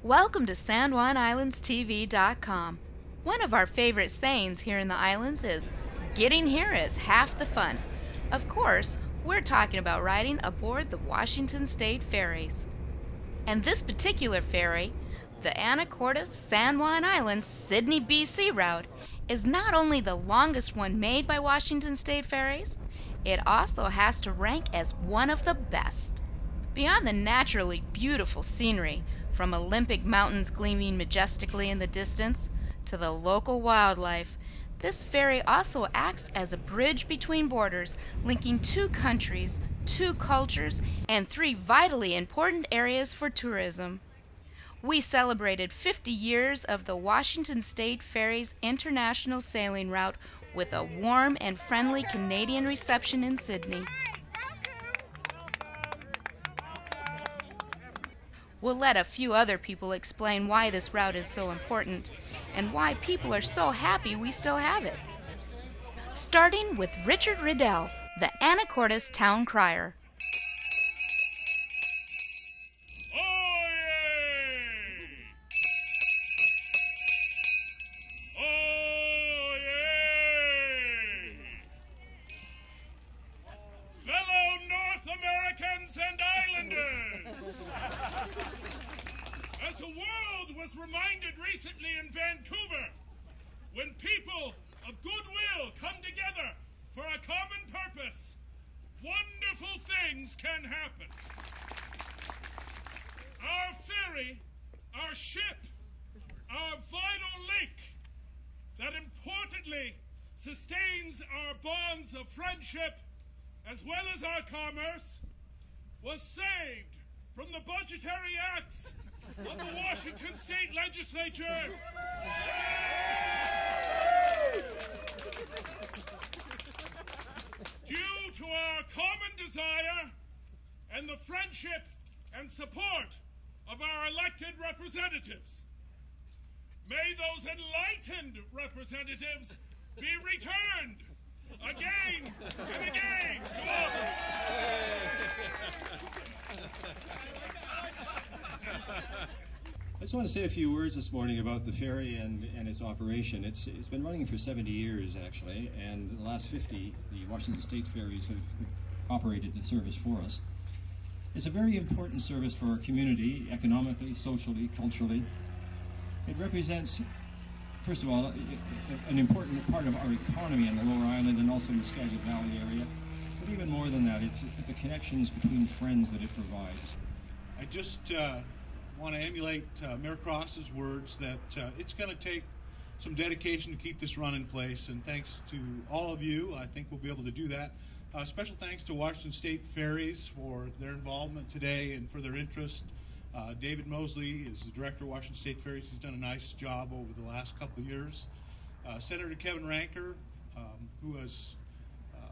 Welcome to SanJuanIslandsTV.com. One of our favorite sayings here in the islands is, "Getting here is half the fun." Of course, we're talking about riding aboard the Washington State ferries. And this particular ferry, the Anacortes-San Juan Islands Sidney, BC route, is not only the longest one made by Washington State Ferries, it also has to rank as one of the best. Beyond the naturally beautiful scenery, from Olympic mountains gleaming majestically in the distance to the local wildlife, this ferry also acts as a bridge between borders, linking two countries, two cultures, and three vitally important areas for tourism. We celebrated 50 years of the Washington State Ferries international sailing route with a warm and friendly Canadian reception in Sydney. We'll let a few other people explain why this route is so important and why people are so happy we still have it. Starting with Richard Riddell, the Anacortes town crier. As the world was reminded recently in Vancouver, when people of goodwill come together for a common purpose, wonderful things can happen. Our ferry, our ship, our vital link that importantly sustains our bonds of friendship as well as our commerce, was saved from the budgetary acts of the Washington State Legislature. Due to our common desire and the friendship and support of our elected representatives. May those enlightened representatives be returned again and again to office. I just want to say a few words this morning about the ferry and its operation. It's been running for 70 years, actually, and in the last 50, the Washington State Ferries have operated the service for us. It's a very important service for our community, economically, socially, culturally. It represents, first of all, an important part of our economy on the Lower Island and also in the Skagit Valley area. But even more than that, it's the connections between friends that it provides. I just want to emulate Mayor Cross's words that it's going to take some dedication to keep this run in place, and thanks to all of you, I think we'll be able to do that. Special thanks to Washington State Ferries for their involvement today and for their interest. David Mosley is the director of Washington State Ferries. He's done a nice job over the last couple of years. Senator Kevin Ranker, who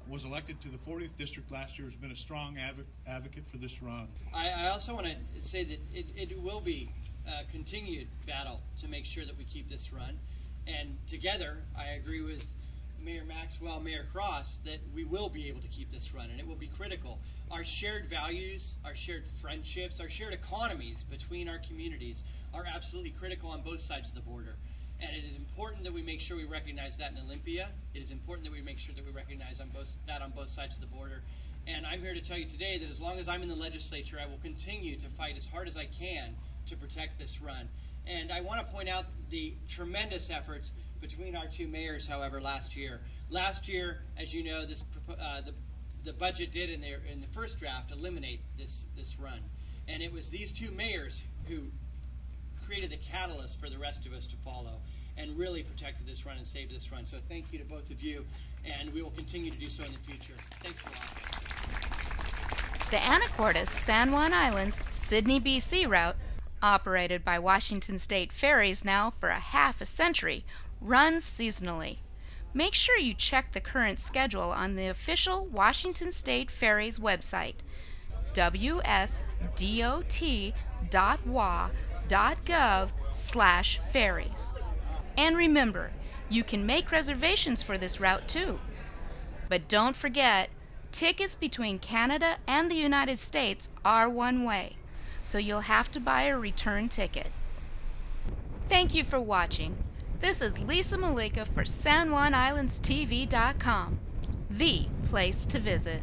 was elected to the 40th District last year, has been a strong advocate for this run. I also want to say that it will be a continued battle to make sure that we keep this run. And together, I agree with Mayor Maxwell, Mayor Cross, that we will be able to keep this run, and it will be critical. Our shared values, our shared friendships, our shared economies between our communities are absolutely critical on both sides of the border. And it is important that we make sure we recognize that in Olympia. It is important that we make sure that we recognize on both sides of the border. And I'm here to tell you today that as long as I'm in the legislature, I will continue to fight as hard as I can to protect this run. And I want to point out the tremendous efforts between our two mayors, however, last year. Last year, as you know, the budget did in the first draft eliminate this run. And it was these two mayors who created the catalyst for the rest of us to follow and really protected this run and saved this run. So thank you to both of you, and we will continue to do so in the future. Thanks a lot. The Anacortes-San Juan Islands Sidney, BC route, operated by Washington State Ferries now for a half a century, runs seasonally. Make sure you check the current schedule on the official Washington State Ferries website, wsdot.wa.gov/ferries. And remember, you can make reservations for this route too. But don't forget, tickets between Canada and the United States are one way, so you'll have to buy a return ticket. Thank you for watching. This is Lisa Malika for SanJuanIslandsTV.com, the place to visit.